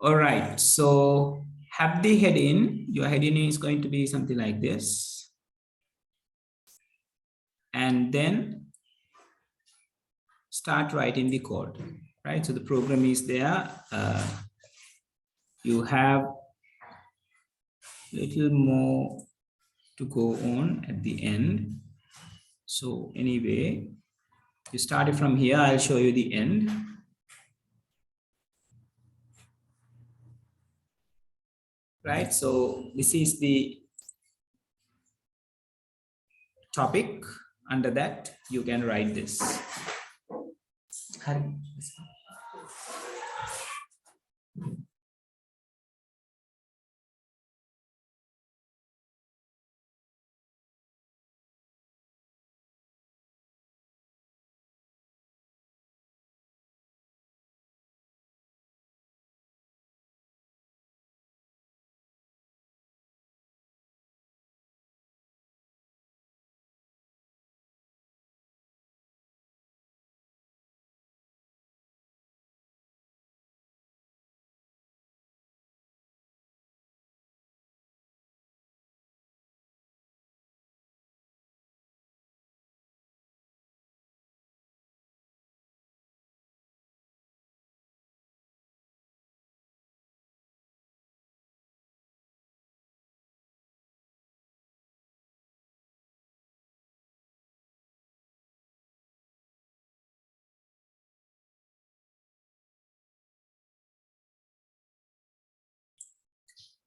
All right, so have the heading. Your heading is going to be something like this. And then start writing the code, right? So the program is there. You have little more to go on at the end. So anyway, you started from here. I'll show you the end. Right, so this is the topic. Under that, you can write this.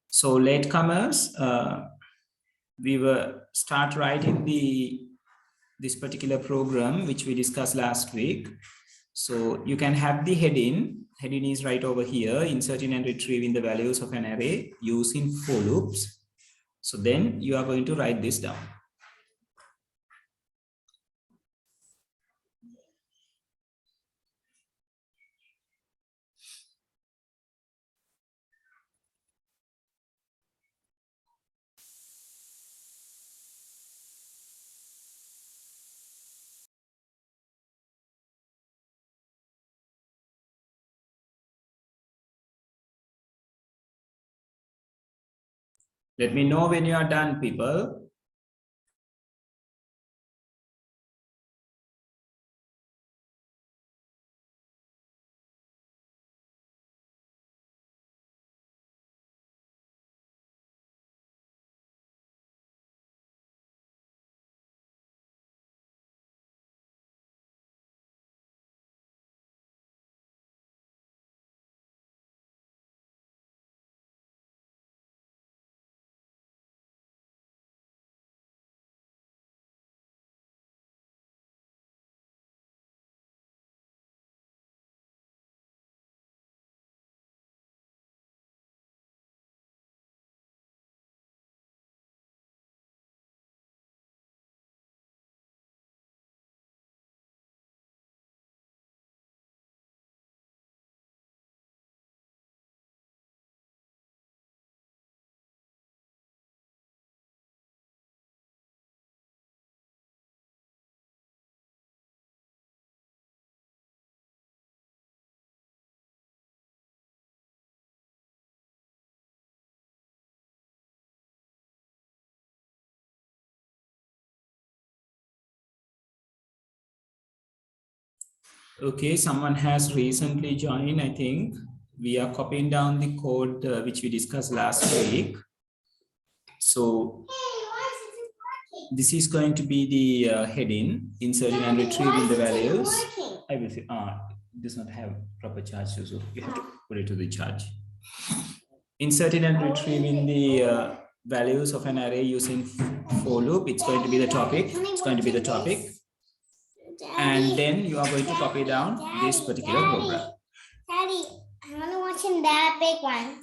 So latecomers, we will start writing this particular program, which we discussed last week. So you can have the heading. Heading is right over here, inserting and retrieving the values of an array using for loops. So then you are going to write this down. Let me know when you are done, people. Okay, someone has recently joined, I think. We are copying down the code which we discussed last week. So this is going to be the heading, inserting and retrieving the values. I will say, it does not have proper charge, so you have to put it to the charge. Inserting and retrieving the values of an array using for loop. It's going to be the topic. It's going to be the topic. And then you are going to copy down this particular program. Daddy, I want to watch in that big one.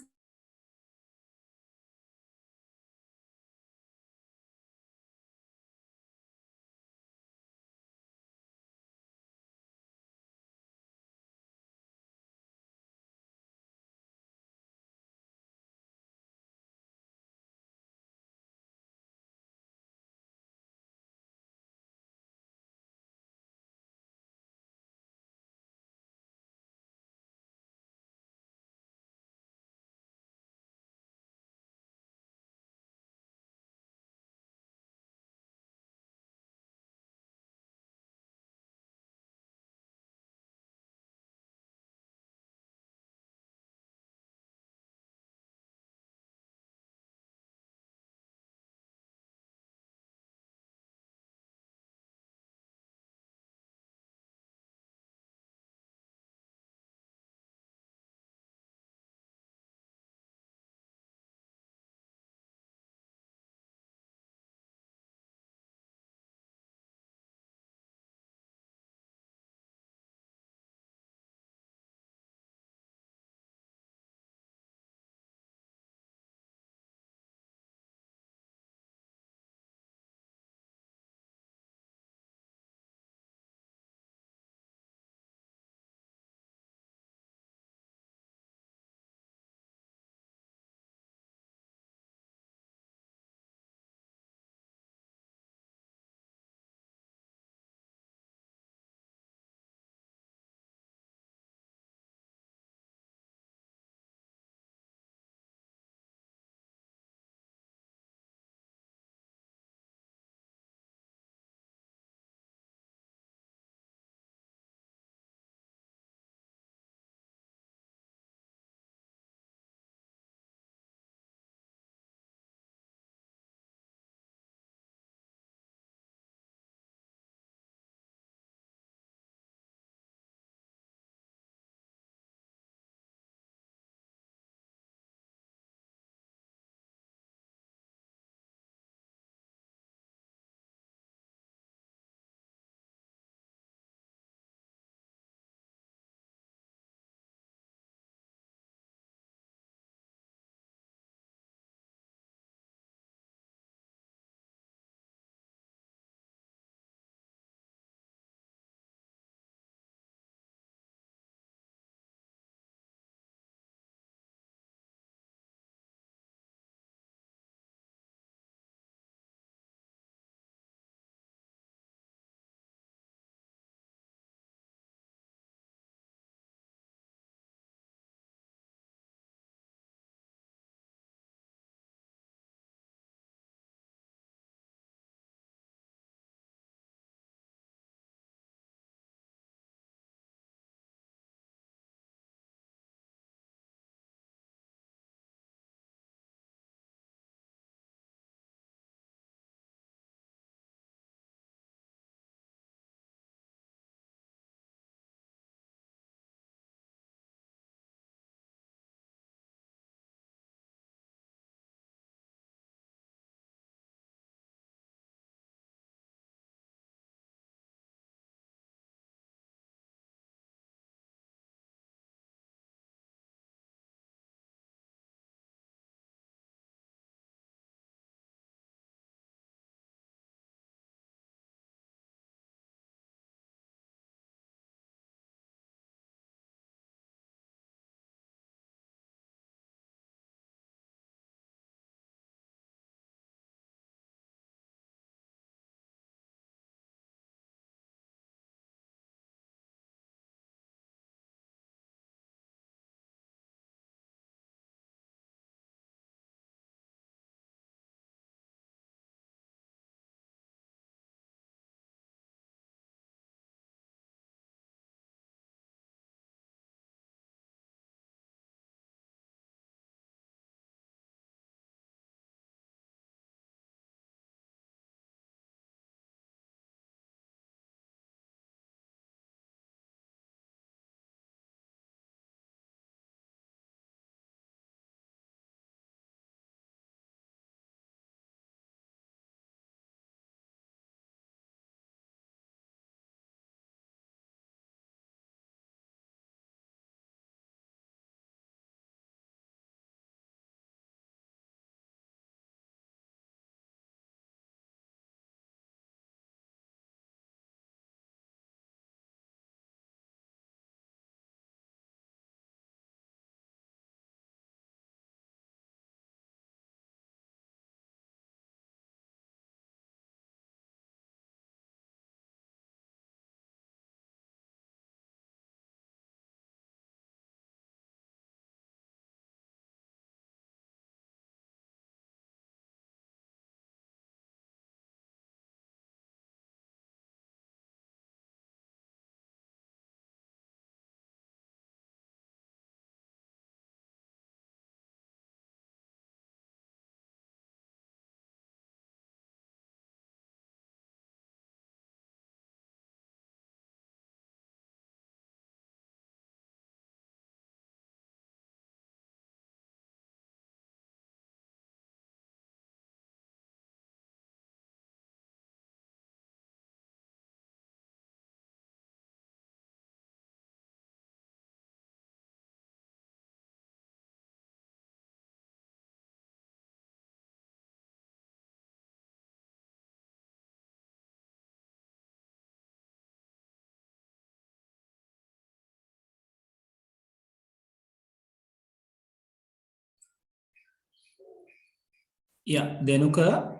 Yeah, Denuka.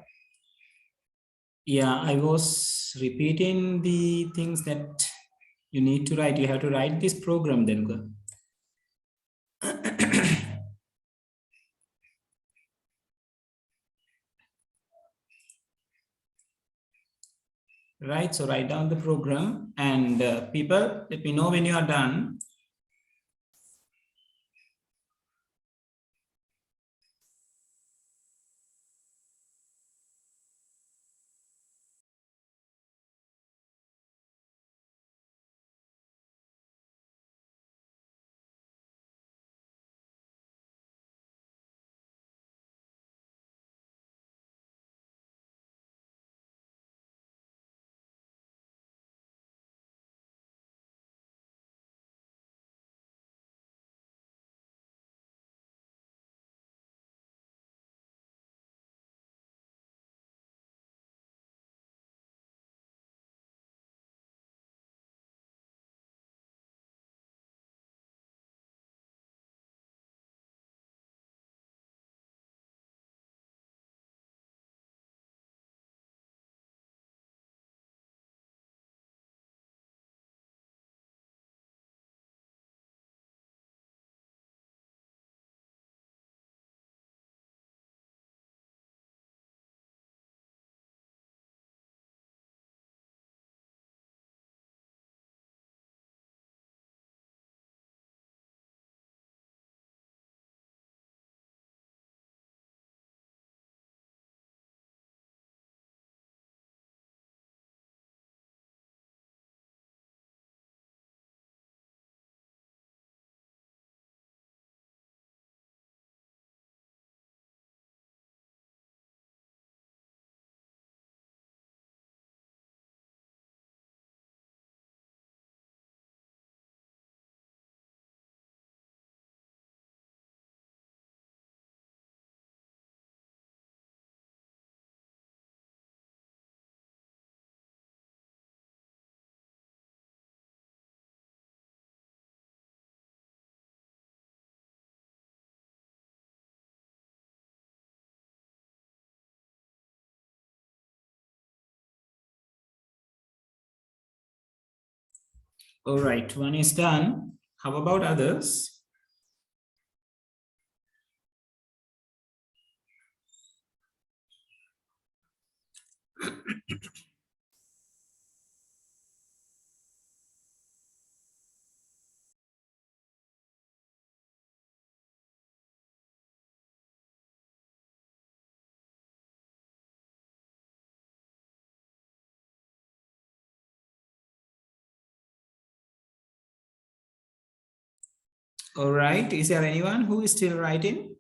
Yeah, I was repeating the things that you need to write. You have to write this program, Denuka. Right, so write down the program and people, let me know when you are done. All right, one is done. How about others? All right, is there anyone who is still writing?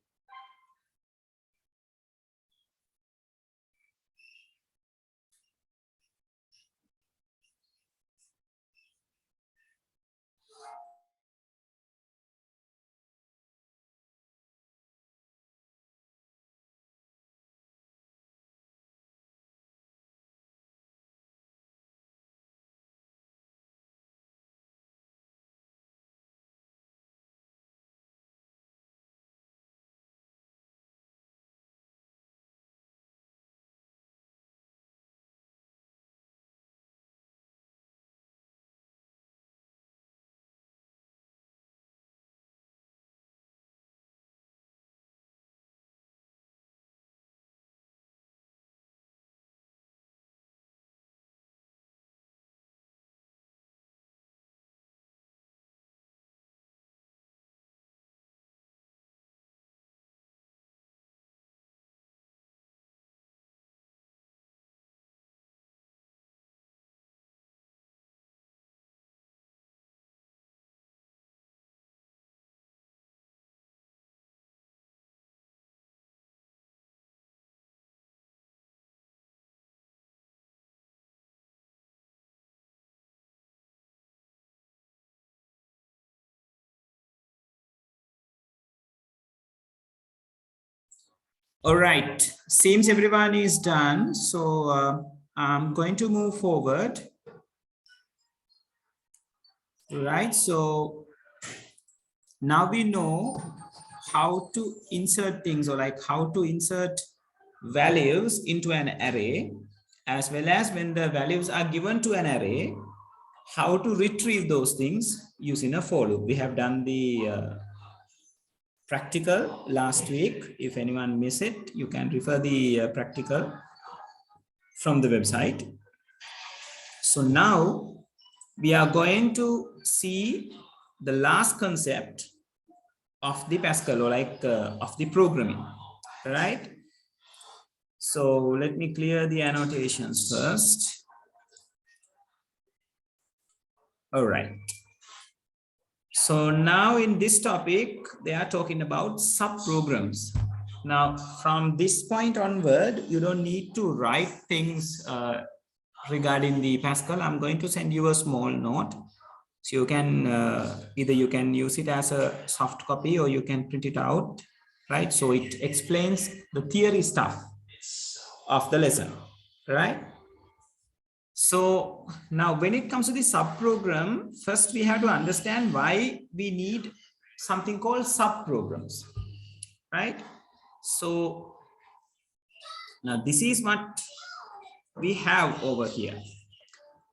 All right, seems everyone is done. So I'm going to move forward. Right, so now we know how to insert things, or like how to insert values into an array, as well as when the values are given to an array, how to retrieve those things using a for loop. We have done the practical last week. If anyone missed it, you can refer the practical from the website. So now we are going to see the last concept of the Pascal, or like of the programming, right? So let me clear the annotations first. All right. So now in this topic, they are talking about subprograms. Now, from this point onward, you don't need to write things regarding the Pascal. I'm going to send you a small note. So you can either you can use it as a soft copy or you can print it out, right? So it explains the theory stuff of the lesson, right? So now when it comes to the subprogram, first we have to understand why we need something called subprograms, right? So now this is what we have over here.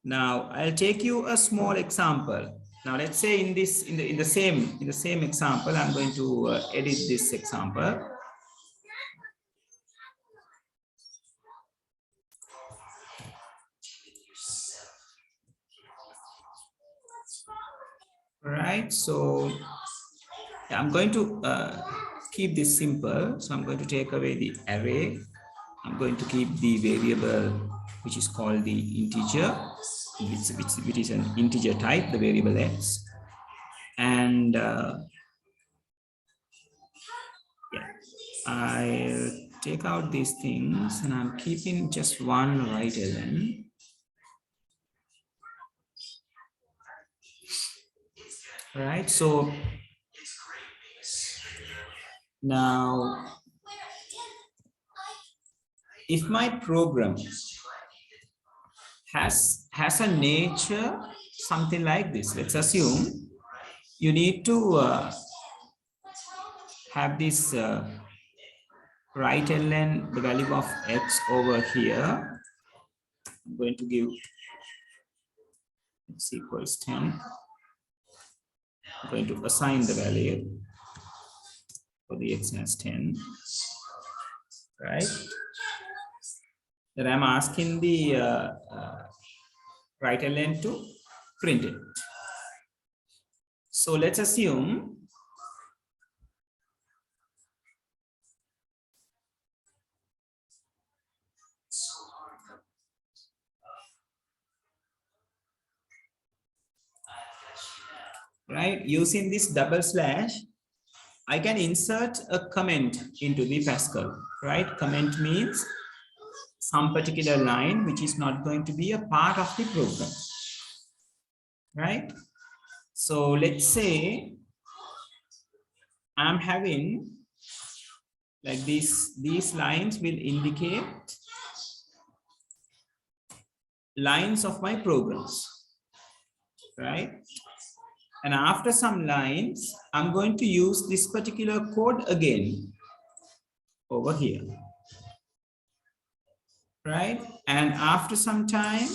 Now I'll take you a small example. Now let's say in the same example, I'm going to edit this example. Right, so I'm going to keep this simple. So I'm going to take away the array. I'm going to keep the variable, which is called the integer, which is an integer type, the variable x. And yeah, I'll take out these things and I'm keeping just one right ln. Right, so now if my program has a nature something like this, let's assume you need to have this right ln, the value of x over here. I'm going to give x equals 10. I'm going to assign the value for the x as 10, right? Then I'm asking the right ln to print it. So let's assume right, using this double slash, I can insert a comment into the Pascal, right? Comment means some particular line which is not going to be a part of the program, right? So let's say I'm having like these lines will indicate lines of my programs, right? And after some lines, I'm going to use this particular code again over here, right? And after some time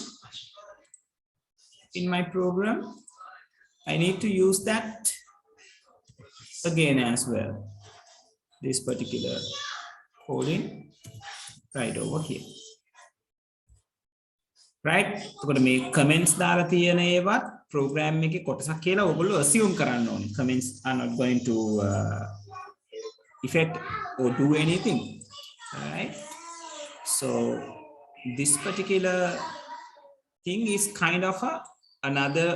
in my program, I need to use that again as well, this particular coding right over here, right? So මේ comments දාලා තියෙන ඒවත් program එකේ කොටසක් කියලා ඔයගොල්ලෝ assume කරන්න ඕනේ. Comments are not going to affect or do anything, right? So this particular thing is kind of another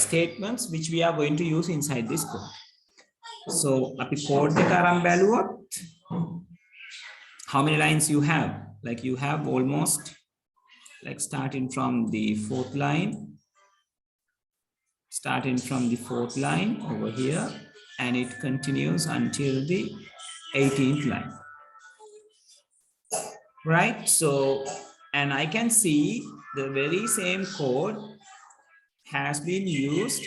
statements which we are going to use inside this code. So අපි code එක අරන් බැලුවොත් how many lines you have? Like you have almost like starting from the fourth line over here, and it continues until the 18th line, right? So, and I can see the very same code has been used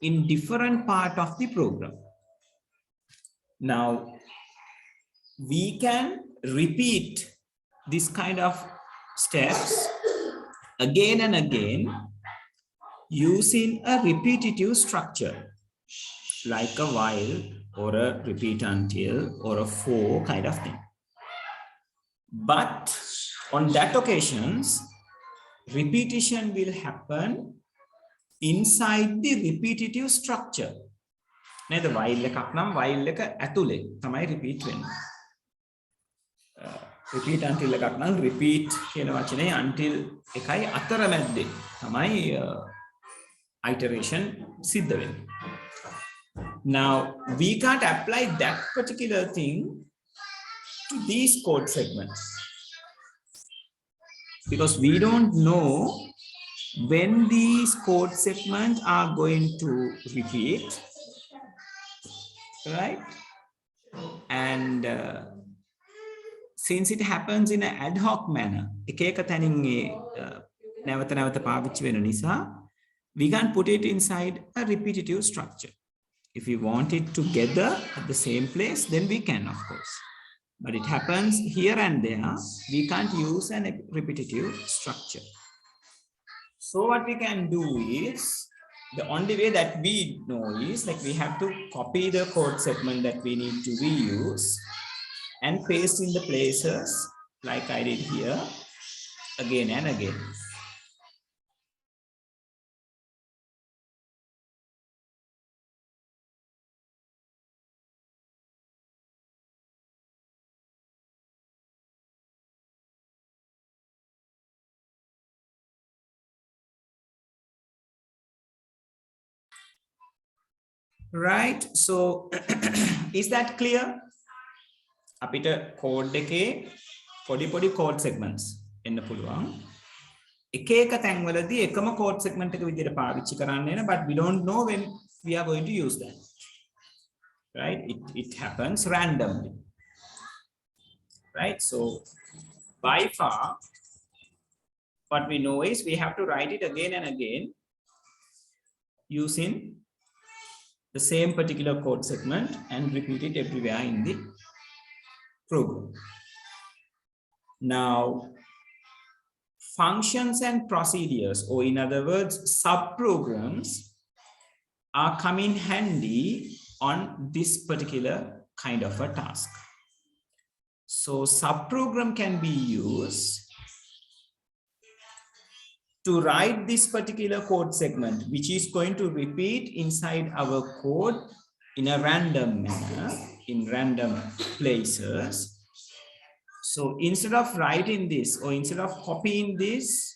in different part of the program. Now we can repeat this kind of steps again and again using a repetitive structure like a while or a repeat until or a for kind of thing. But on that occasions, repetition will happen inside the repetitive structure. නේද while එකක් නම් while එක ඇතුලේ තමයි repeat වෙන්නේ. Repeat until එකක් නම් repeat කියන වචනේ until එකයි අතරමැද්දේ තමයි iteration සිද්ධ වෙන්නේ. Now we can't apply that particular thing to these code segments because we don't know when these code segments are going to repeat, right? And since it happens in an ad hoc manner, එක තැනින් නැවත නැවත පාවිච්චි වෙන නිසා we can put it inside a repetitive structure. If we want it together at the same place, then we can, of course. But it happens here and there. We can't use a repetitive structure. So what we can do is, the only way that we know is like we have to copy the code segment that we need to reuse and paste in the places like I did here again and again. Right, so is that clear? අපිට code එකේ පොඩි code segments එන්න පුළුවන්. එක තැන්වලදී එකම code segment එක විදිහට පාවිච්චි කරන්න එන, but we don't know when we are going to use that. Right, it happens randomly. Right, so by far what we know is we have to write it again and again using the same particular code segment and repeat it everywhere in the program. Now, functions and procedures, or in other words, subprograms, are coming handy on this particular kind of a task. So, subprogram can be used to write this particular code segment, which is going to repeat inside our code in a random manner, in random places. So instead of writing this or instead of copying this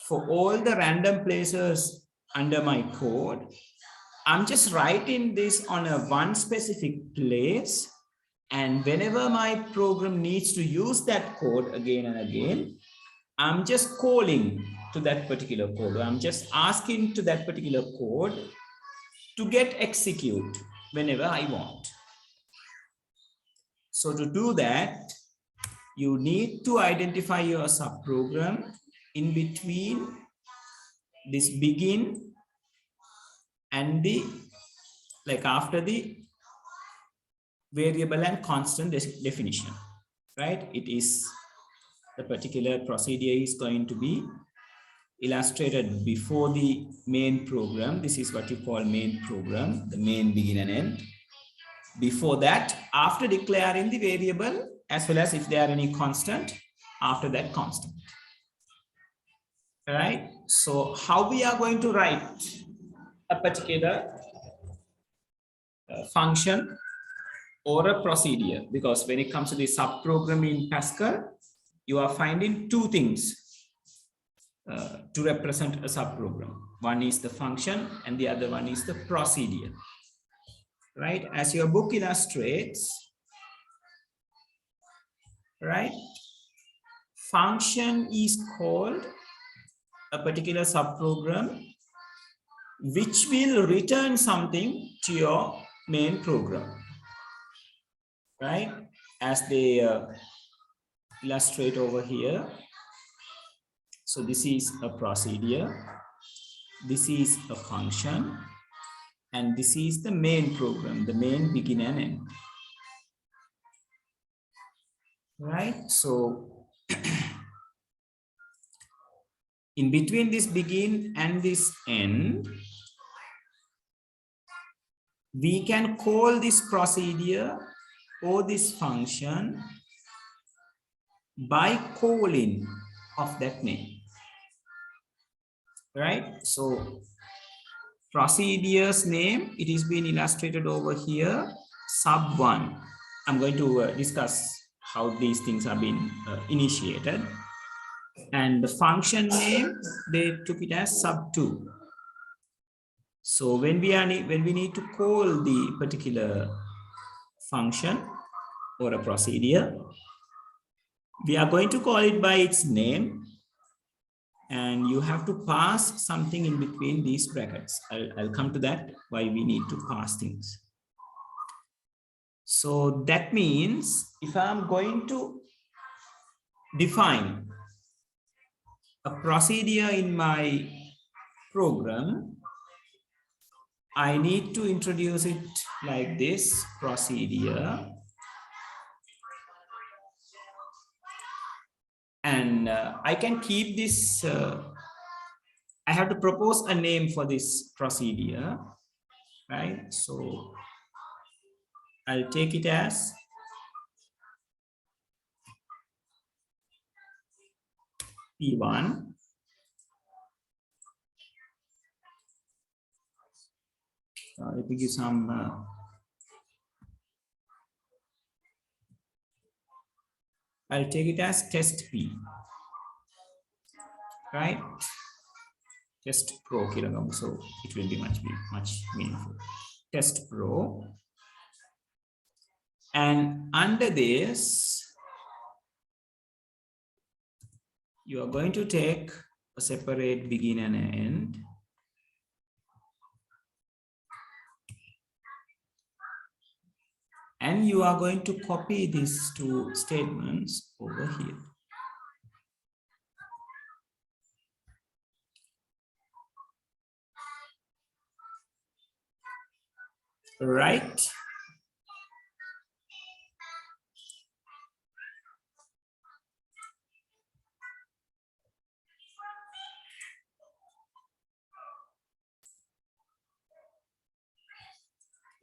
for all the random places under my code, I'm just writing this on a one specific place. And whenever my program needs to use that code again and again, I'm just calling to that particular code. I'm just asking to that particular code to get execute whenever I want. So to do that, you need to identify your subprogram in between this begin and the, like after the variable and constant definition, right? It is the particular procedure is going to be illustrated before the main program. This is what you call main program, the main begin and end. Before that, after declaring the variable, as well as if there are any constant, after that constant. All right, so how we are going to write a particular function or a procedure, because when it comes to the subprogram in Pascal, you are finding two things to represent a subprogram. One is the function and the other one is the procedure. Right, as your book illustrates, right, function is called a particular subprogram which will return something to your main program, right, as they illustrate over here. So this is a procedure, this is a function, and this is the main program, the main begin and end. Right, so In between this begin and this end, we can call this procedure or this function by calling of that name, right? So procedure's name, it is being illustrated over here, sub1. I'm going to discuss how these things are being initiated. And the function name, they took it as sub2. So when we need to call the particular function or a procedure, we are going to call it by its name, and you have to pass something in between these brackets. I'll come to that, why we need to pass things. So that means if I'm going to define a procedure in my program, I need to introduce it like this, procedure. And I can keep this, I have to propose a name for this procedure, right? So I'll take it as P1. Let me give some I'll take it as test P, right? Test pro, so it will be much meaningful. Test pro, and under this, you are going to take a separate begin and end. And you are going to copy these two statements over here. Right?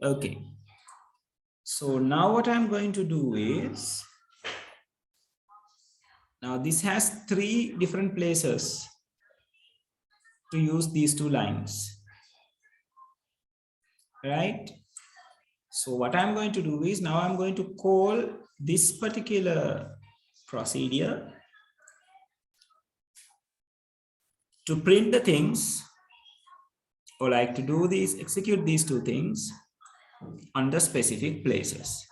Okay. So now what I'm going to do is, now this has 3 different places to use these 2 lines, right? So what I'm going to do is, now I'm going to call this particular procedure to print the things, or like to do these, execute these 2 things on the specific places.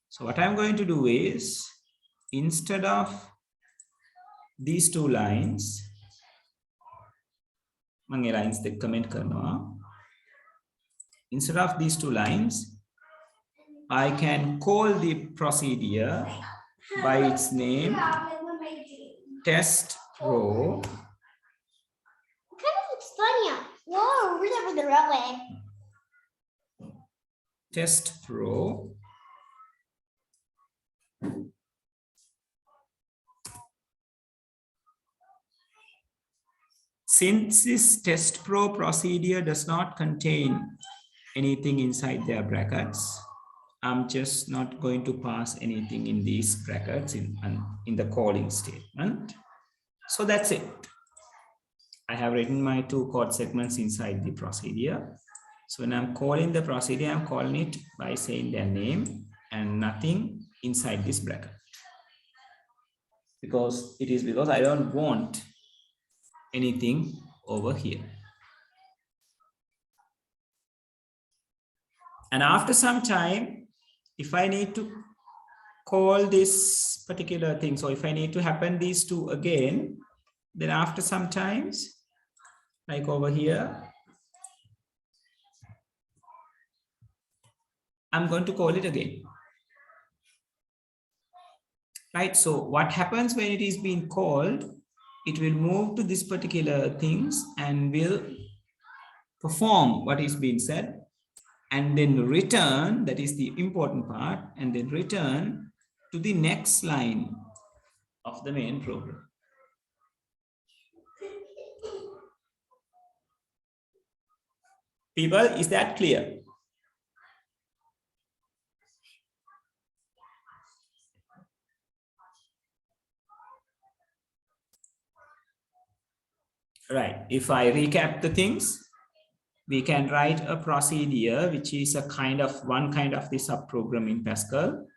So what I'm going to do is, instead of these 2 lines, instead of these 2 lines, I can call the procedure by its name, test pro. Test pro. Since this test pro procedure does not contain anything inside their brackets, I'm just not going to pass anything in these brackets in the calling statement. So that's it. I have written my 2 code segments inside the procedure. So when I'm calling the procedure, I'm calling it by saying their name and nothing inside this bracket. Because I don't want anything over here. And after some time, if I need to call this particular thing, so if I need to happen these 2 again, then after some times, like over here, I'm going to call it again. Right, so what happens when it is being called, it will move to this particular things and will perform what is being said, and then return, that is the important part, and then return to the next line of the main program. People, is that clear? Right. If I recap the things, we can write a procedure, which is a kind of one kind of the subprogram in Pascal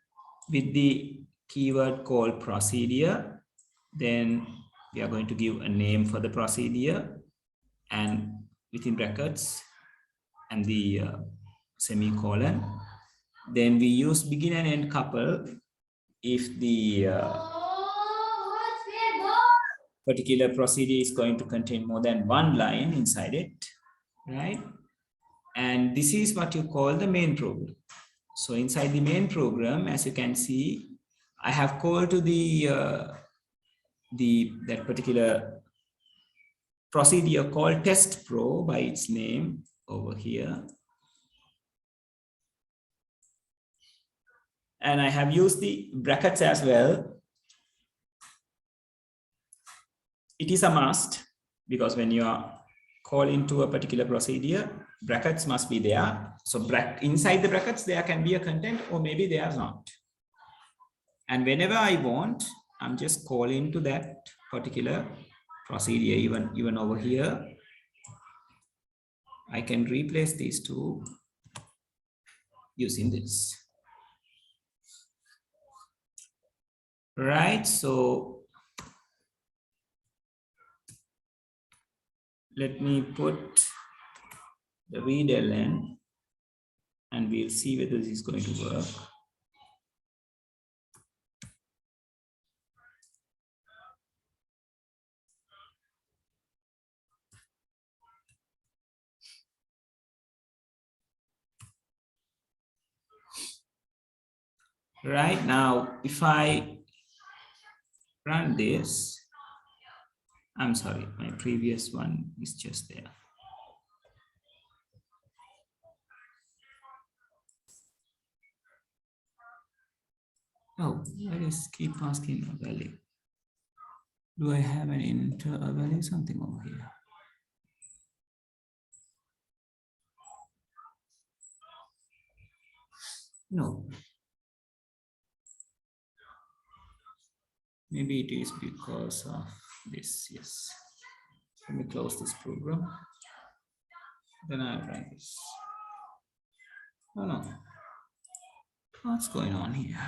with the keyword called procedure. Then we are going to give a name for the procedure and within brackets and the semicolon. Then we use begin and end couple if the particular procedure is going to contain more than one line inside it, right? And this is what you call the main program. So inside the main program, as you can see, I have called to that particular procedure called test pro by its name over here. And I have used the brackets as well. It is a must because when you are calling to a particular procedure, brackets must be there. So inside the brackets, there can be a content or maybe they are not. And whenever I want, I'm just calling to that particular procedure, even over here. I can replace these two using this. Right, so let me put the readln and we'll see whether this is going to work. Right now, if I run this, I'm sorry, my previous one is just there. Oh, why does keep asking a value? Do I have an enter a value something over here? No. Maybe it is because of this, yes. Let me close this program. Then I'll run this. Oh no. What's going on here?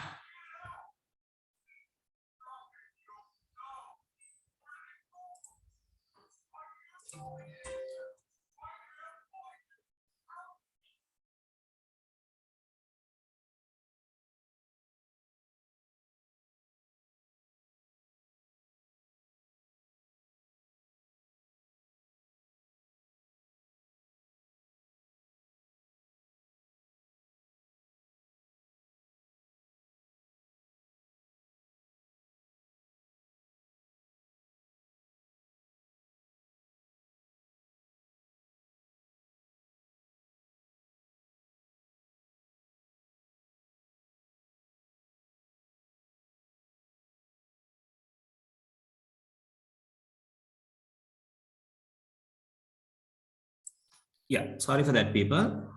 Yeah, sorry for that, people.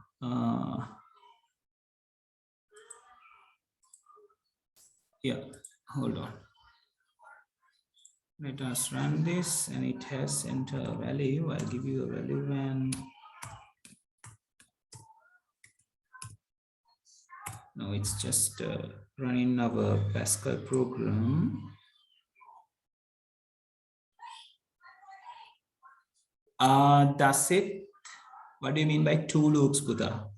Yeah, hold on. Let us run this and it has enter a value. I'll give you a value when no, it's just running our Pascal program. That's it. What do you mean by two loops, Buddha?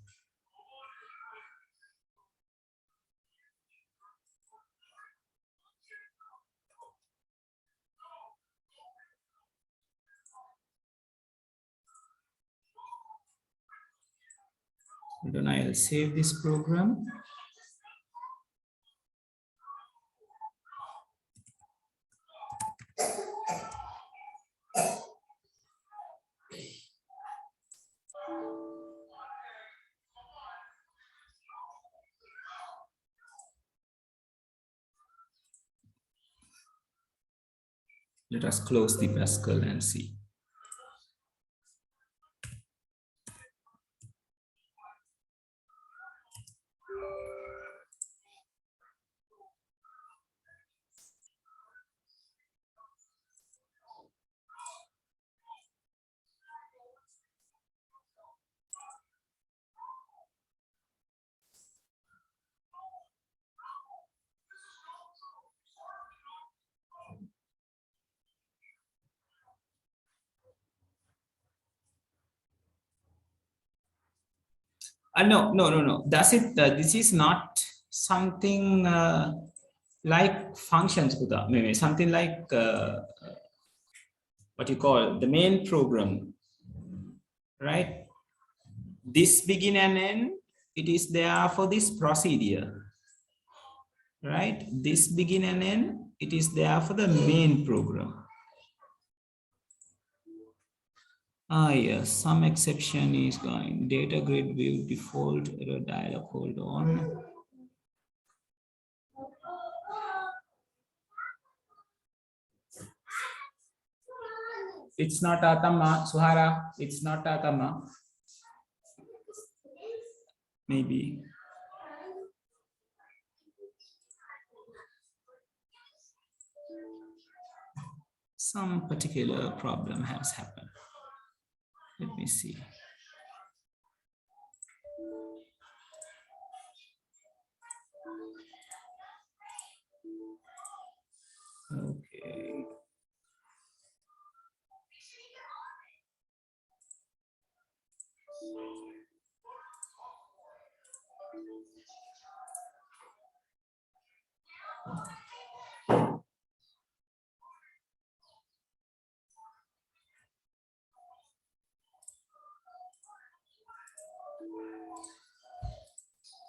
Then I'll save this program. Let us close the Pascal and see. No. Does it? This is not something like functions, Buddha. Maybe something like what you call the main program, right? This begin and end. It is there for this procedure, right? This begin and end. It is there for the main program. Ah, yes, some exception is going. Data grid view default error dialog. Hold on. It's not Atama, Suhara. It's not Atama. Maybe. Some particular problem has happened. Let me see. Okay.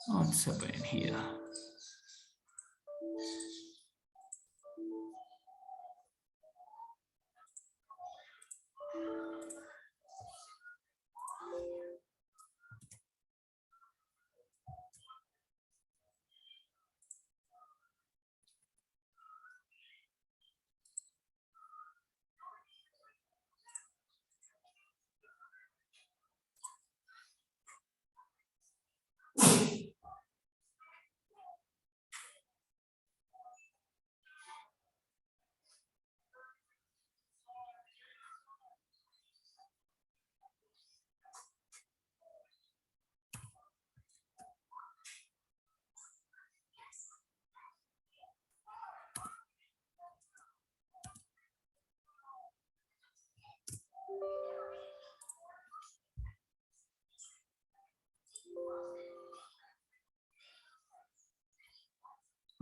What's happening here?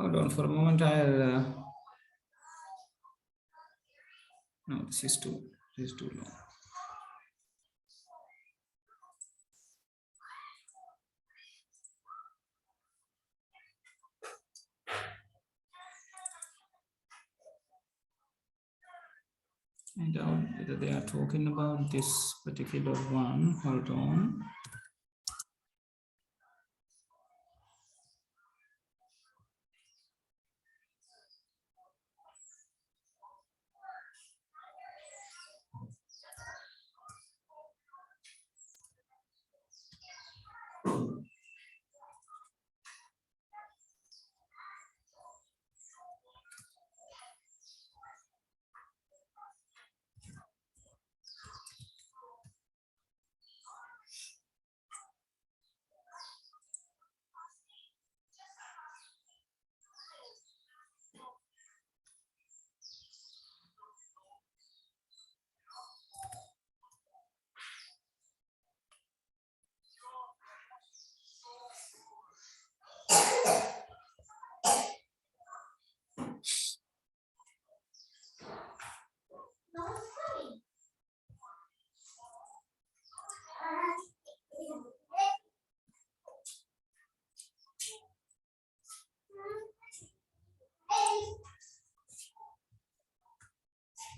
Hold on for a moment. No, this is too long. I doubt whether they are talking about this particular one. Hold on.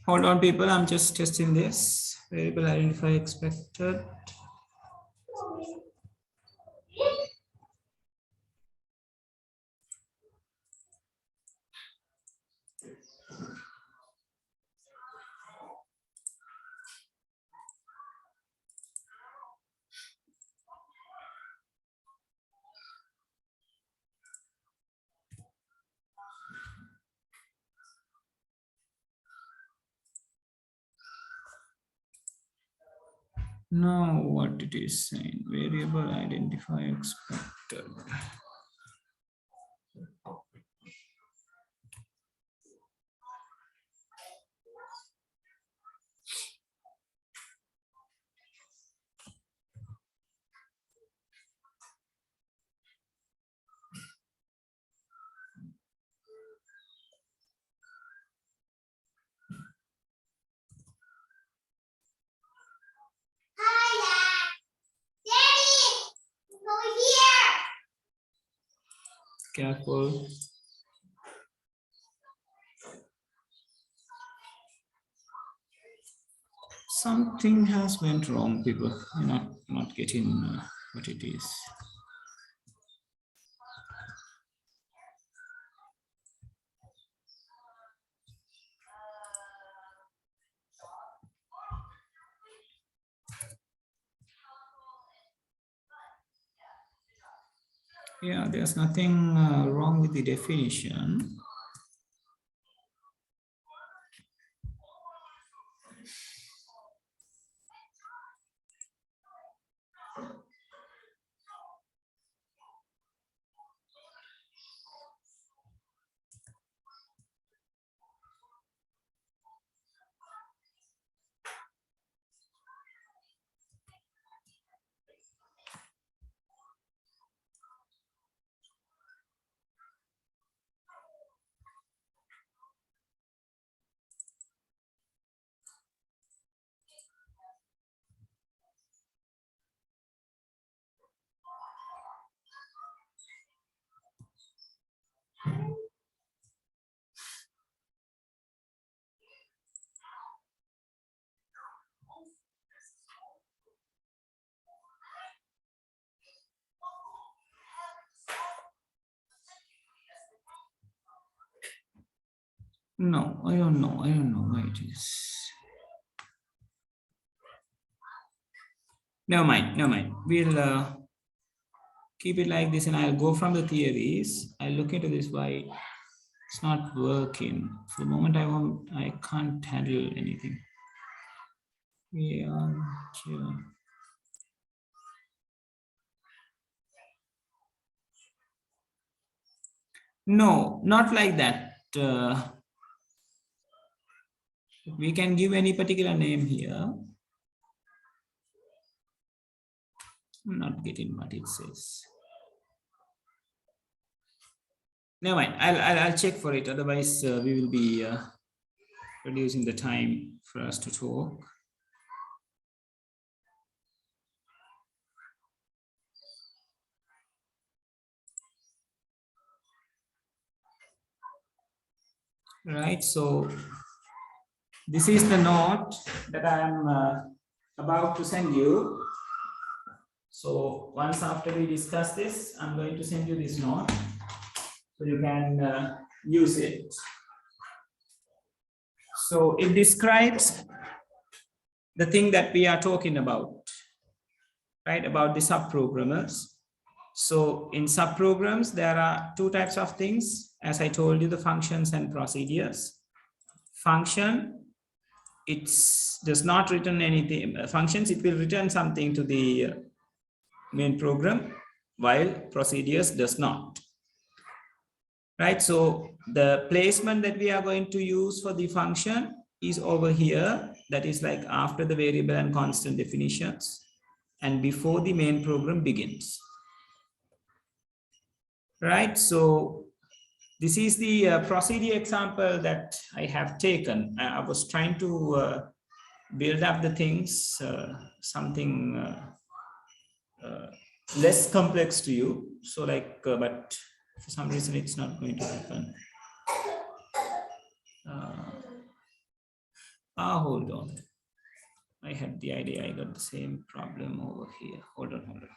Hold on, people. I'm just testing this. Variable identify expected. Now what it is saying, variable identify expected. Hi, Dad. Daddy, over here. Careful. Something has went wrong, people. You're not getting what it is. Yeah, there's nothing wrong with the definition. No, I don't know. I don't know why it is. Never mind. Never mind. We'll keep it like this, and I'll go from the theories. I'll look into this why it's not working. For the moment, I can't handle anything. Yeah, sure. No, not like that. We can give any particular name here. I'm not getting what it says. Never mind. I'll check for it. Otherwise, we will be reducing the time for us to talk. Right. So this is the note that I'm about to send you. So once after we discuss this, I'm going to send you this note so you can use it. So it describes the thing that we are talking about, right? About the subprogrammers. So in subprograms, there are two types of things. As I told you, the functions and procedures. Function, it does not return anything. Functions, it will return something to the main program, while procedures does not. Right, so the placement that we are going to use for the function is over here. That is like after the variable and constant definitions and before the main program begins. Right, so this is the procedure example that I have taken. I was trying to build up the things, something less complex to you. So like, but for some reason it's not going to happen. Hold on. I had the idea. I got the same problem over here. Hold on.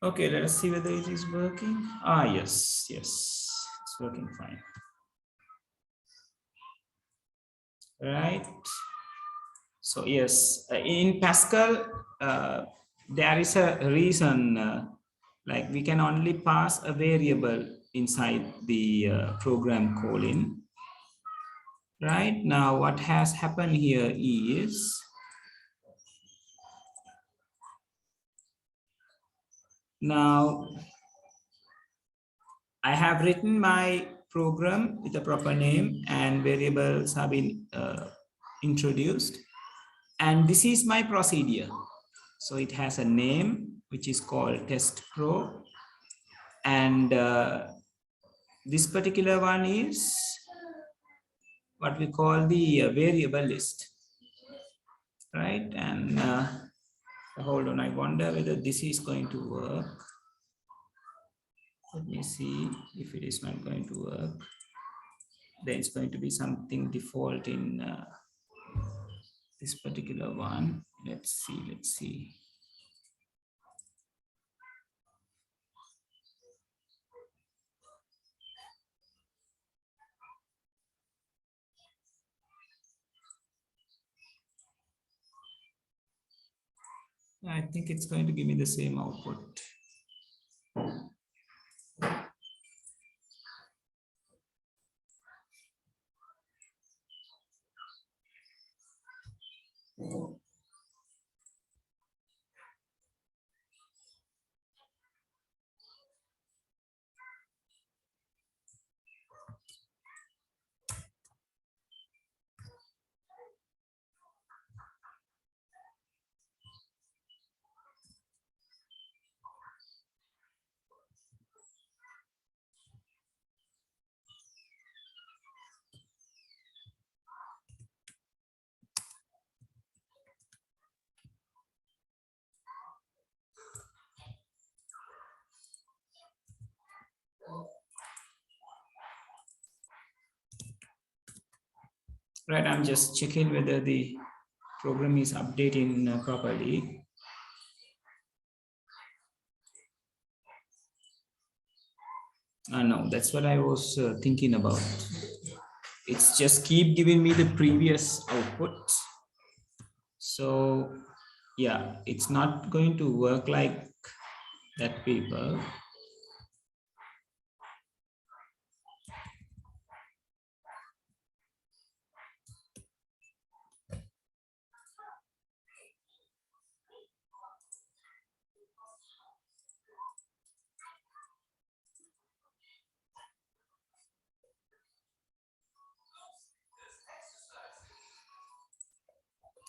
Okay, let us see whether it is working. Ah, yes, it's working fine. Right. So yes, in Pascal, there is a reason, like we can only pass a variable inside the program calling. Right now, what has happened here is, now I have written my program with a proper name and variables have been introduced. And this is my procedure. So it has a name, which is called test pro. And this particular one is what we call the variable list, right? And hold on, I wonder whether this is going to work. Let me see if it is not going to work. Then it's going to be something default in this particular one. Let's see. I think it's going to give me the same output. Right, I'm just checking whether the program is updating properly. No, that's what I was thinking about. It's just keep giving me the previous output. So yeah, it's not going to work like that paper.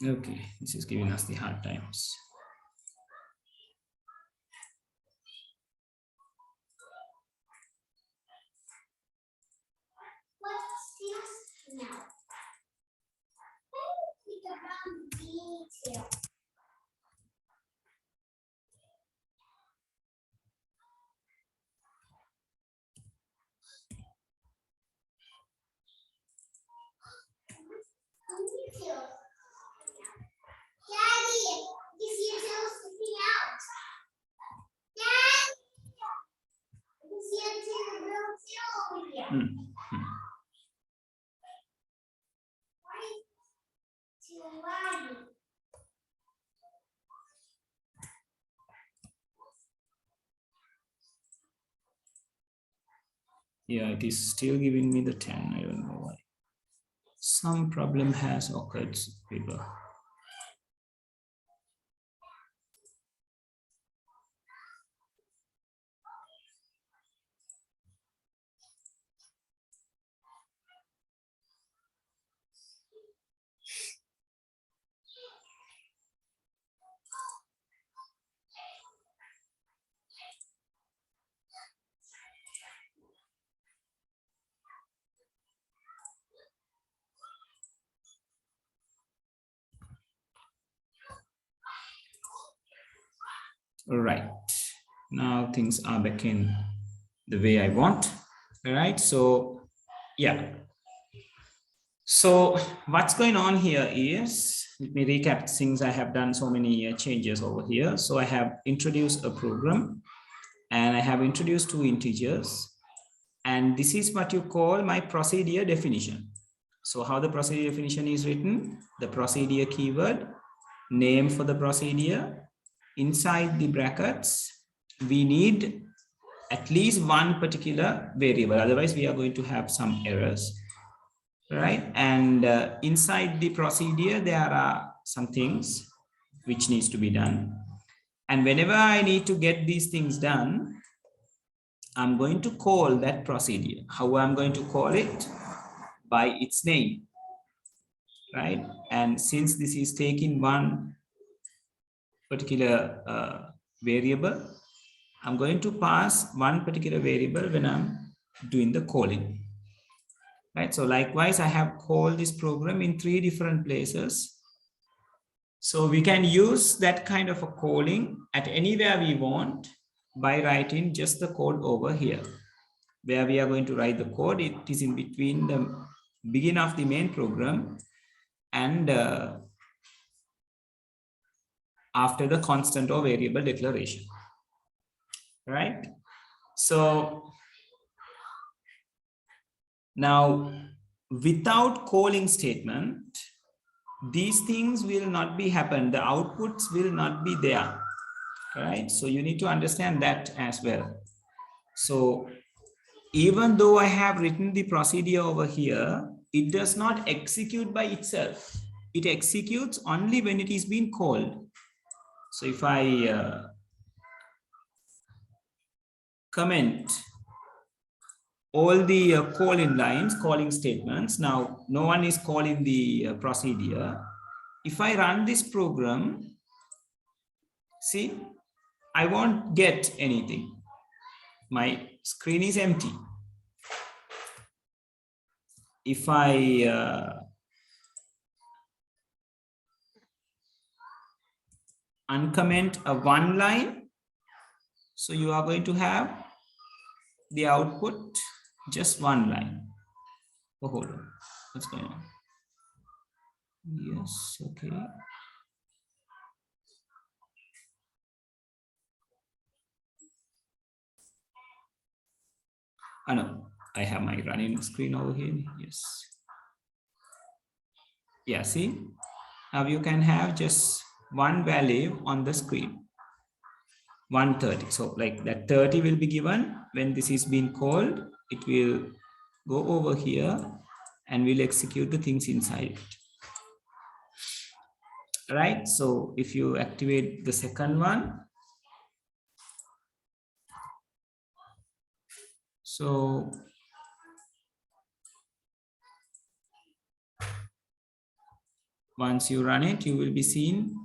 Okay, this is giving us the hard times. What's this now? Detail. Daddy, this detail is sticking out. Dad, this detail is still over here. Why is it too laggy? Yeah, it is still giving me the 10. I don't know why. Some problem has occurred, people. All right, now things are back in the way I want. All right, so yeah. So what's going on here is, let me recap, since I have done so many changes over here. So I have introduced a program and I have introduced two integers, and this is what you call my procedure definition. So how the procedure definition is written, the procedure keyword, name for the procedure, inside the brackets, we need at least one particular variable, otherwise we are going to have some errors, right? And inside the procedure, there are some things which needs to be done. And whenever I need to get these things done, I'm going to call that procedure. How I'm going to call it? By its name, right? And since this is taking one particular variable, I'm going to pass one particular variable when I'm doing the calling, right? So likewise, I have called this program in 3 different places. So we can use that kind of a calling at anywhere we want by writing just the code over here. Where we are going to write the code, it is in between the beginning of the main program and after the constant or variable declaration, right? So now, without calling statement, these things will not be happen. The outputs will not be there, right? So you need to understand that as well. So even though I have written the procedure over here, it does not execute by itself. It executes only when it is being called. So if I comment all the calling lines, calling statements, now no one is calling the procedure. If I run this program, see, I won't get anything. My screen is empty. If I uncomment a one line, so you are going to have the output just one line. Oh, hold on. What's going on? Yes, okay. Oh, no, I have my running screen over here. Yes. Yeah, see, now you can have just one value on the screen, 130. So like that 30 will be given when this is being called. It will go over here and will execute the things inside it. Right? So if you activate the second one, so once you run it, you will be seeing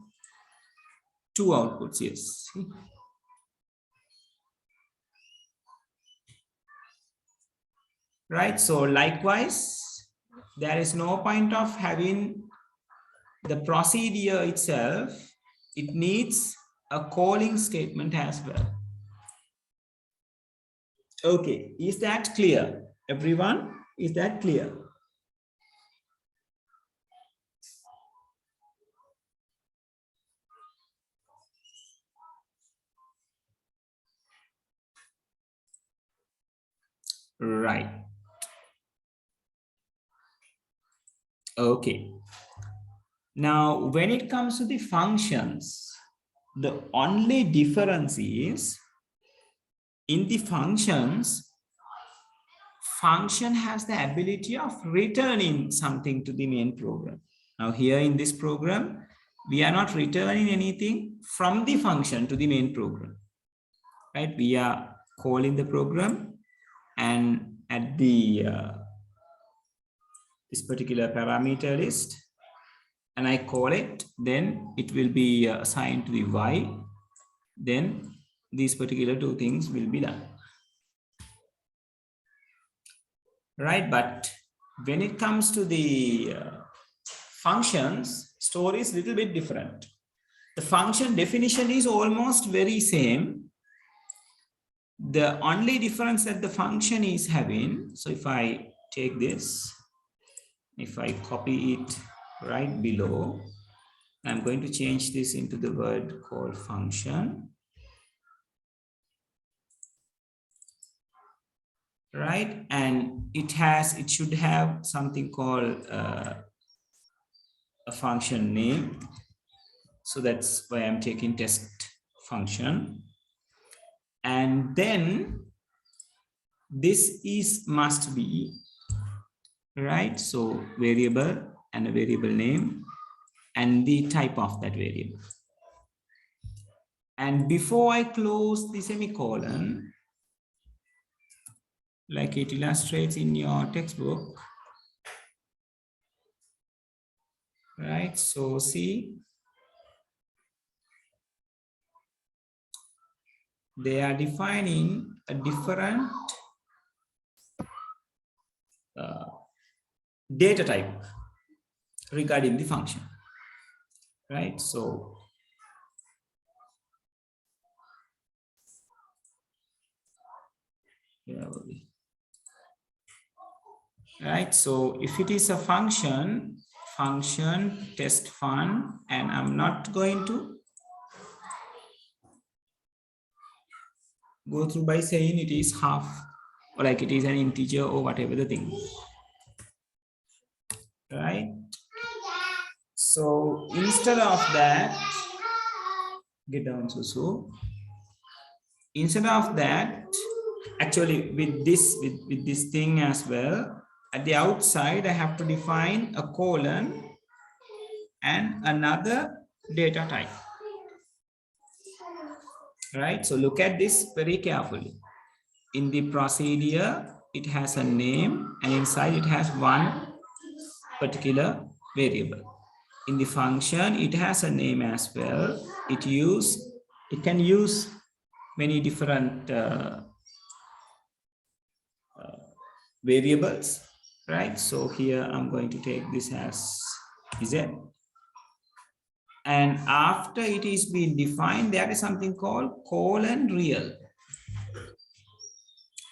two outputs. Yes. See? Right? So likewise, there is no point of having the procedure itself. It needs a calling statement as well. Okay, is that clear, everyone? Is that clear? Right. Okay. Now, when it comes to the functions, the only difference is in the functions, function has the ability of returning something to the main program. Now here in this program, we are not returning anything from the function to the main program, right? We are calling the program, and at the this particular parameter list, and I call it, then it will be assigned to the y, then these particular two things will be done. Right, but when it comes to the functions, story is a little bit different. The function definition is almost very same. The only difference that the function is having, so if I take this, if I copy it right below, I'm going to change this into the word called function. right? And it should have something called a function name. So that's why I'm taking test function. And then this is must be, right? So variable and a variable name and the type of that variable. And before I close the semicolon, like it illustrates in your textbook, right? So see, they are defining a different data type regarding the function, right? So here we, right? So if it is a function test fun, and I'm not going to go through by saying it is half or like it is an integer or whatever the thing, right? So instead of that, get down, Susu. Instead of that, actually with this thing as well, at the outside I have to define a colon and another data type, right? So look at this very carefully. In the procedure, it has a name and inside it has one particular variable. In the function, it has a name as well. It can use many different variables, right? So here I'm going to take this as Z. And after it is being defined, there is something called colon real,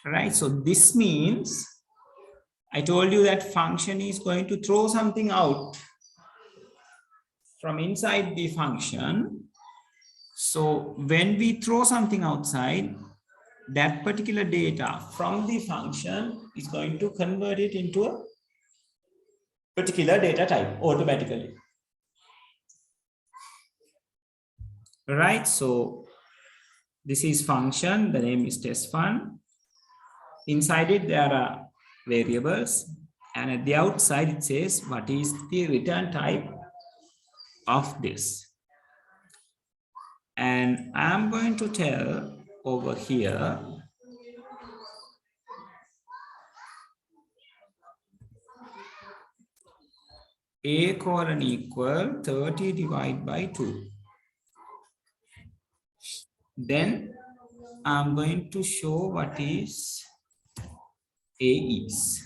right? So this means I told you that function is going to throw something out from inside the function. So when we throw something outside, that particular data from the function is going to convert it into a particular data type automatically. Right, so this is function, the name is test fun. Inside it there are variables, and at the outside it says what is the return type of this. And I'm going to tell over here a colon equal 30 divided by 2. Then I'm going to show what is A is,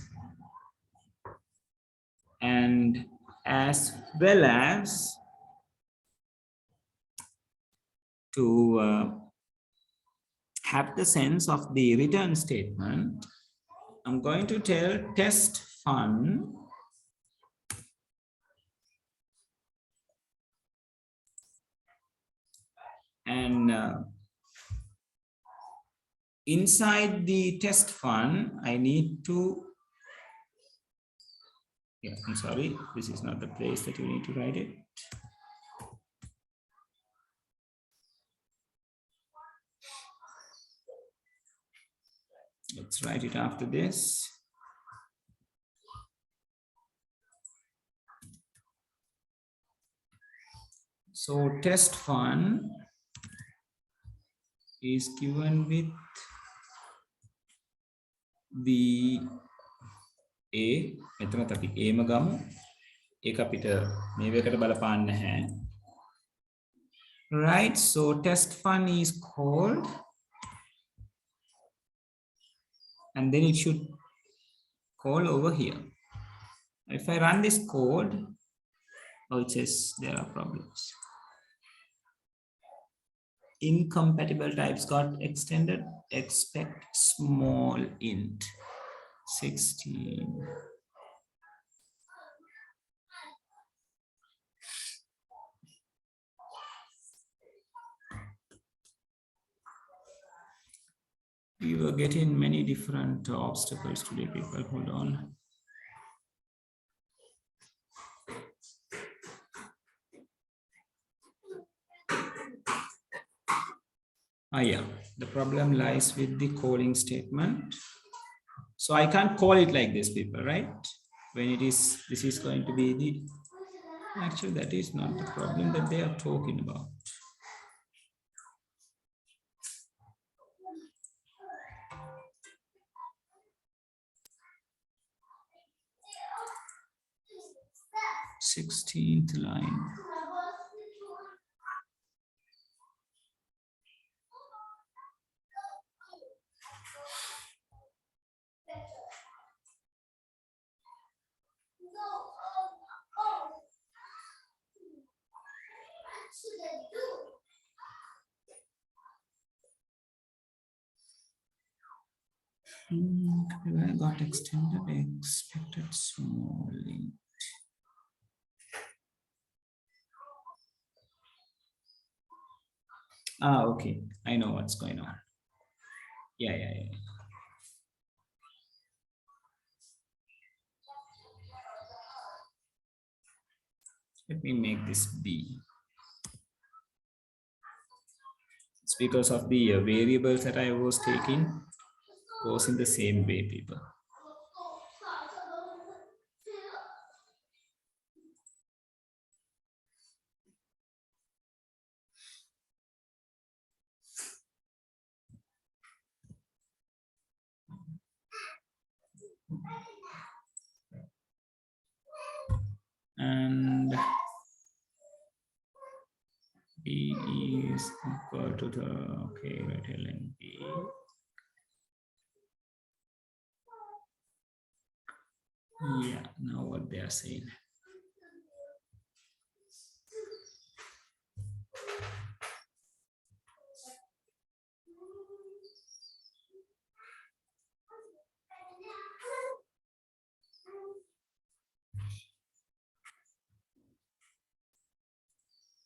and as well as to have the sense of the return statement, I'm going to tell test fun and inside the test fun I need to, yeah, I'm sorry, this is not the place that you need to write it. Let's write it after this. So test fun is given with the A, මෙතනත් අපි Aම ගමු. ඒක අපිට මේ වේකට බලපාන්නේ නැහැ. Right, so test fun is called, and then it should call over here. If I run this code, oh, it says there are problems. Incompatible types got extended. Expect small int 16. We were getting many different obstacles today, people. Hold on. Yeah, the problem lies with the calling statement. So I can't call it like this, people, right? When it is, this is going to be the, actually that is not the problem that they are talking about. Sixteenth line. I got extended expected small link. Okay. I know what's going on. Yeah. Let me make this B. It's because of the variables that I was taking goes in the same way, people. And B is equal to the, okay, right, ln B. Yeah, now what they are saying.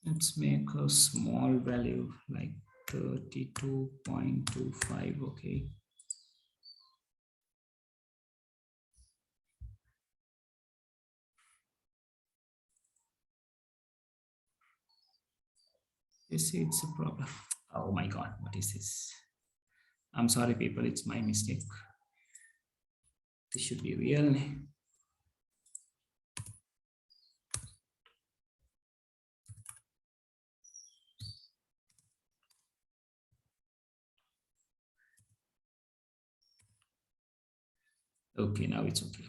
Let's make a small value like 32.25, okay. You see, it's a problem. Oh my God, what is this? I'm sorry, people, it's my mistake. This should be real. Okay, now it's okay.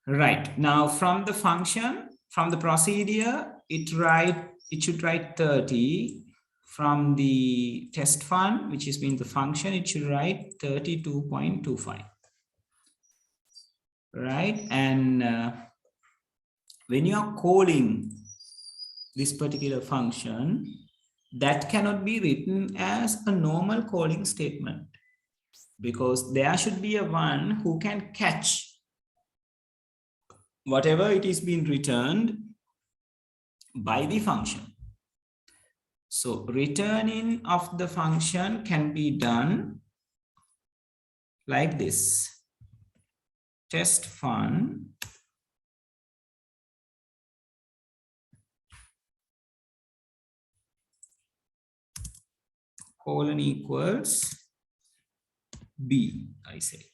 Right, now from the function, from the procedure, it should write 30. From the test fund, which is in the function, it should write 32.25. Right, and when you are calling this particular function, that cannot be written as a normal calling statement, because there should be a one who can catch whatever it is being returned by the function. So returning of the function can be done like this. Test fun colon equals B, I say.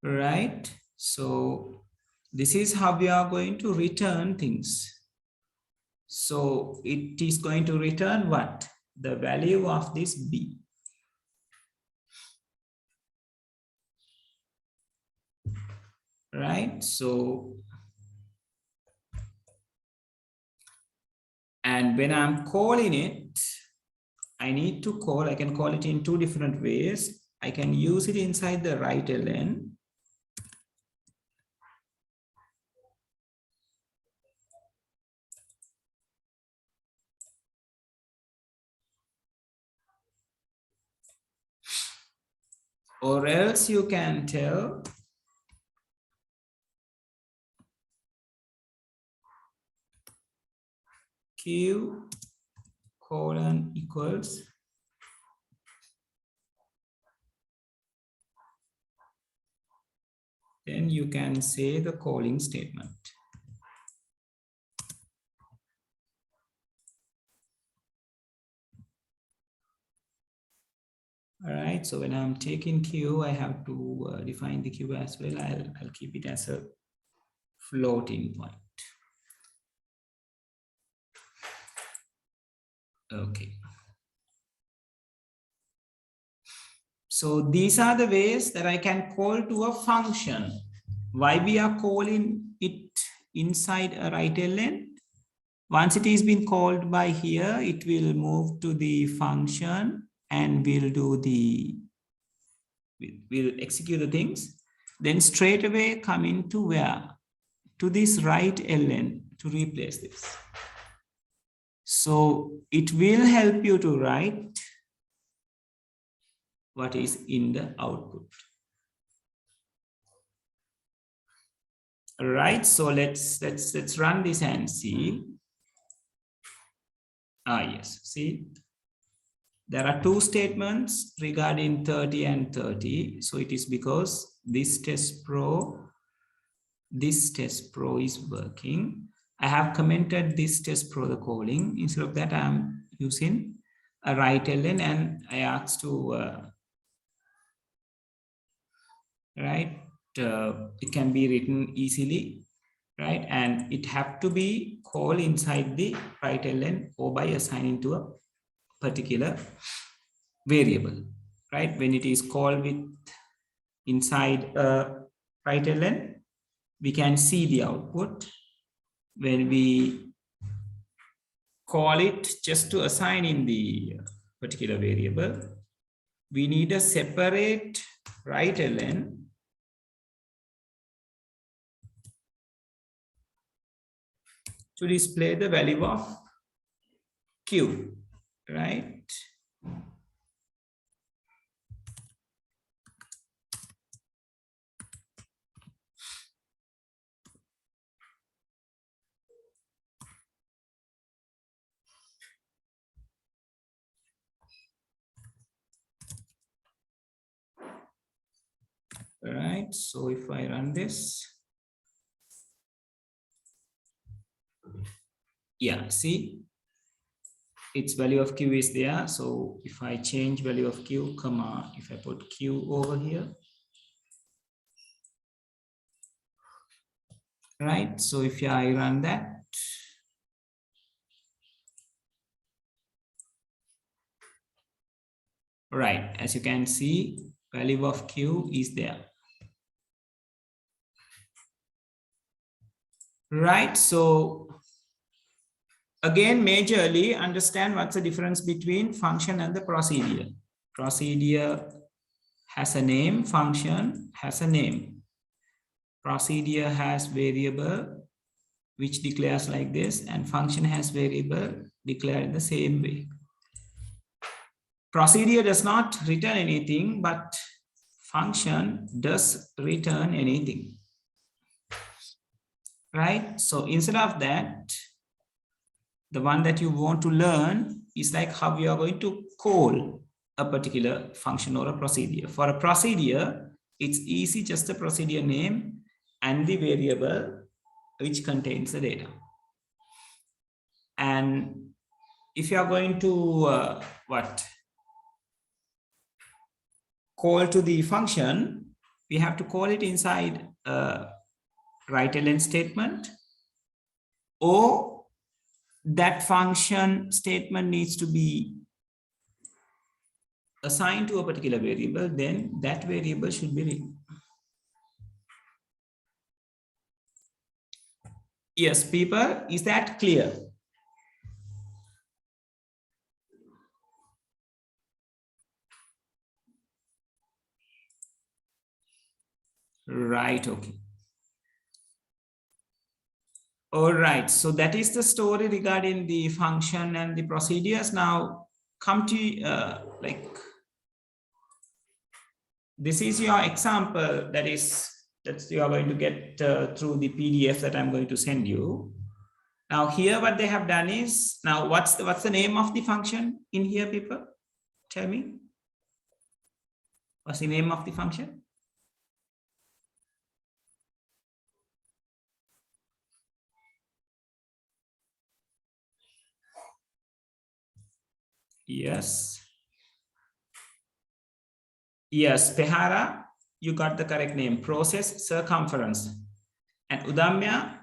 Right, so this is how we are going to return things. So it is going to return what? The value of this B. Right, so and when I'm calling it, I need to call, I can call it in two different ways. I can use it inside the right ln. Or else you can tell Q colon equals then you can say the calling statement. All right, so when I'm taking Q, I have to define the Q as well. I'll keep it as a floating point. Okay. So these are the ways that I can call to a function. Why we are calling it inside a right ln? Once it is been called by here, it will move to the function and we'll execute the things. Then straight away come into where? To this right ln to replace this. So it will help you to write what is in the output. All right, so let's run this and see. Yes, see, there are two statements regarding 30 and 30. So it is because this test pro is working. I have commented this test pro the calling. Instead of that, I'm using a right ln and I asked to it can be written easily, right? And it have to be called inside the right ln or by assigning to a particular variable, right? When it is called with inside a right ln, we can see the output. When we call it just to assign in the particular variable, we need a separate right ln to display the value of Q, right? Right, so if I run this, yeah, see, its value of Q is there. So if I change value of Q, comma, if I put Q over here, right? So if I run that, right, as you can see, value of Q is there. Right, so again, majorly understand what's the difference between function and the procedure. Procedure has a name, function has a name. Procedure has variable which declares like this, and function has variable declared in the same way. Procedure does not return anything, but function does return anything. Right? So instead of that, the one that you want to learn is like how you are going to call a particular function or a procedure. For a procedure, it's easy, just the procedure name and the variable which contains the data. And if you are going to call to the function, we have to call it inside a right ln statement, or that function statement needs to be assigned to a particular variable, then that variable should be written. Yes, people, is that clear? Right, okay. All right, so that is the story regarding the function and the procedures. Now come to this is your example that you are going to get through the PDF that I'm going to send you. Now here what they have done is, now what's the name of the function in here, people? Tell me. What's the name of the function? Yes. Yes, Pehara, you got the correct name, process circumference. And Udamya,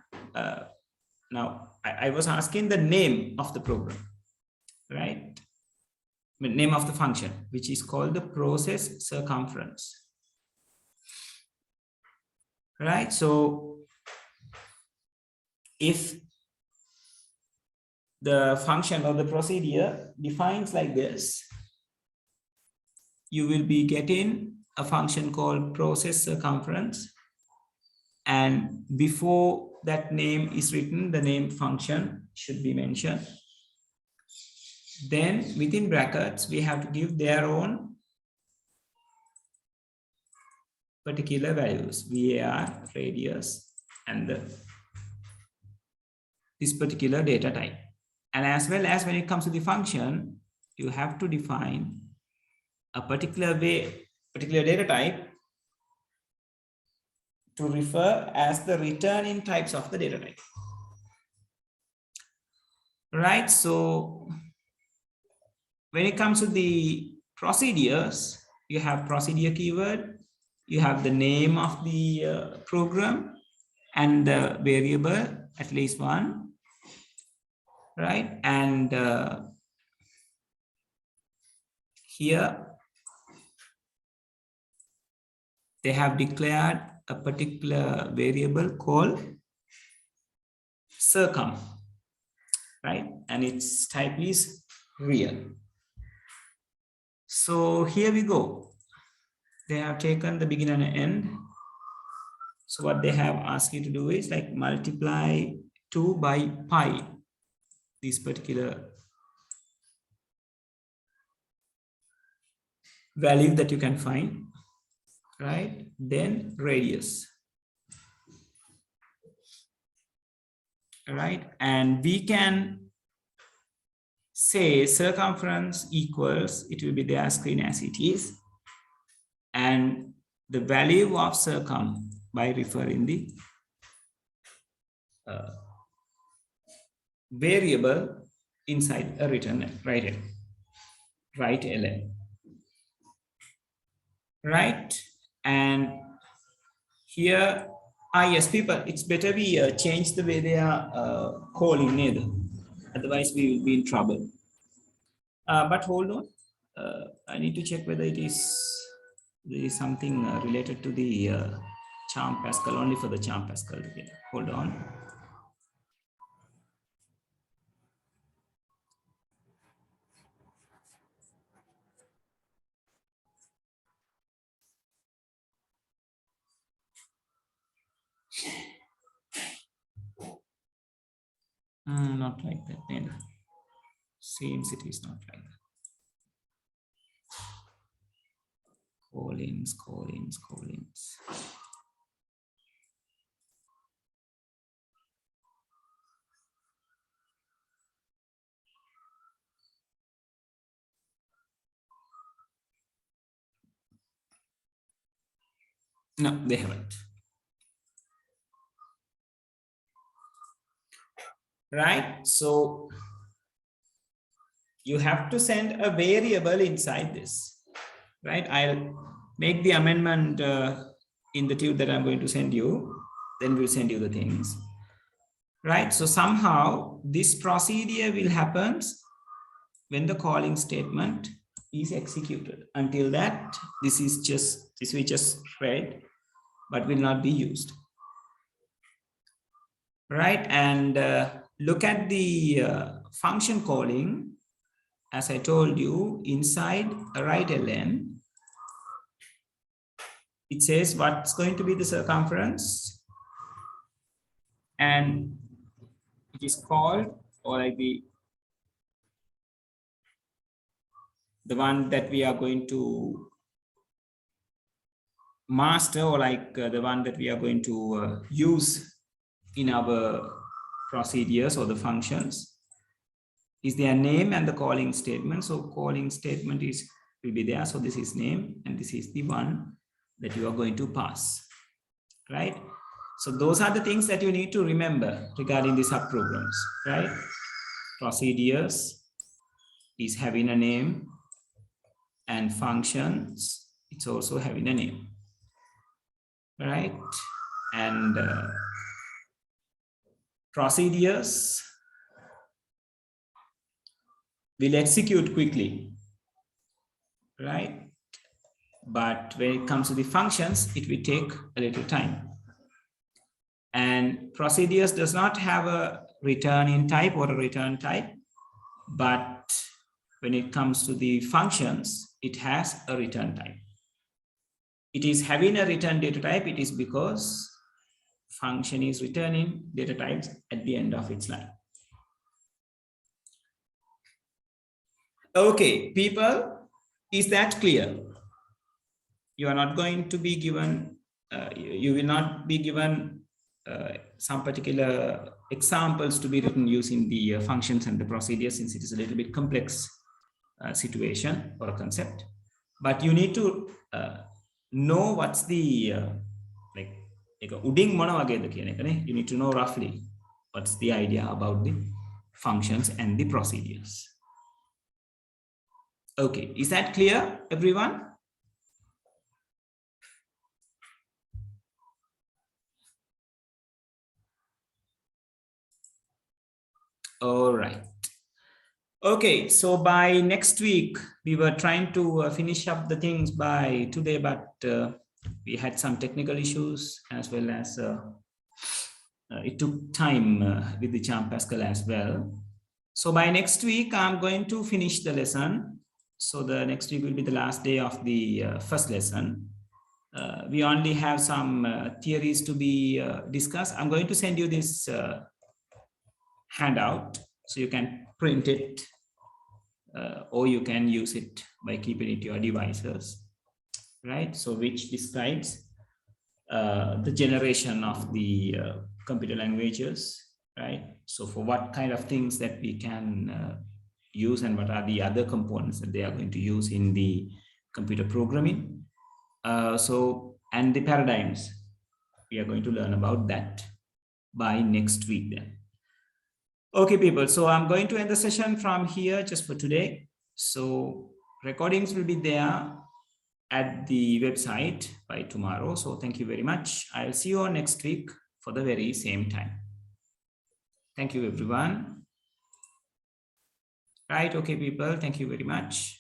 now I was asking the name of the program, right? The name of the function, which is called the process circumference. Right, so if the function or the procedure defines like this, you will be getting a function called process circumference, and before that name is written, the name function should be mentioned. Then within brackets, we have to give their own particular values, VAR, radius, and this particular data type. And as well as when it comes to the function, you have to define a particular data type to refer as the returning types of the data type. Right, so when it comes to the procedures, you have procedure keyword, you have the name of the program and the variable, at least one, right? And here they have declared a particular variable called circum, right? And its type is real. So here we go. They have taken the beginning and end. So what they have asked you to do is like multiply 2 by pi, this particular value that you can find, right? Then radius, right? And we can say circumference equals, it will be their screen as it is, and the value of circum by referring the variable inside a written right ln, right? And here, yes, people, it's better we change the way they are calling it, otherwise we will be in trouble. But hold on, I need to check whether there is something related to the charm Pascal, only for the charm Pascal. Hold on. Not like that, neither. Seems it is not like that. Callings. No, they haven't. Right, so you have to send a variable inside this, right? I'll make the amendment in the tube that I'm going to send you, then we'll send you the things, right? So somehow this procedure will happen when the calling statement is executed. Until that, this we just read, but will not be used, right? And look at the function calling. As I told you, inside a right ln, it says what's going to be the circumference, and it is called, or like the one that we are going to master, or like the one that we are going to use in our procedures or the functions, is their name and the calling statement. So calling statement will be there. So this is name, and this is the one that you are going to pass, right? So those are the things that you need to remember regarding the subprograms, right? Procedures is having a name, and functions, it's also having a name, right? And procedures will execute quickly, right? But when it comes to the functions, it will take a little time. And procedures does not have a return in type or a return type, but when it comes to the functions, it has a return type. It is having a return data type. It is because function is returning data types at the end of its line. Okay, people, is that clear? You are not going to be given, you will not be given some particular examples to be written using the functions and the procedures, since it is a little bit complex situation or a concept. But you need to know what's the like uding mana wageda කියන එක නේ. You need to know roughly what's the idea about the functions and the procedures. Okay, is that clear, everyone? All right. Okay, so by next week, we were trying to finish up the things by today, but we had some technical issues, as well as it took time with the Charm Pascal as well. So by next week, I'm going to finish the lesson. So the next week will be the last day of the first lesson. We only have some theories to be discussed. I'm going to send you this handout, so you can print it, or you can use it by keeping it your devices, right? So which describes the generation of the computer languages, right? So for what kind of things that we can use, and what are the other components that they are going to use in the computer programming. And the paradigms, we are going to learn about that by next week then. Okay, people, so I'm going to end the session from here just for today. So recordings will be there at the website by tomorrow. So thank you very much. I'll see you all next week for the very same time. Thank you, everyone. Right, okay, people, thank you very much.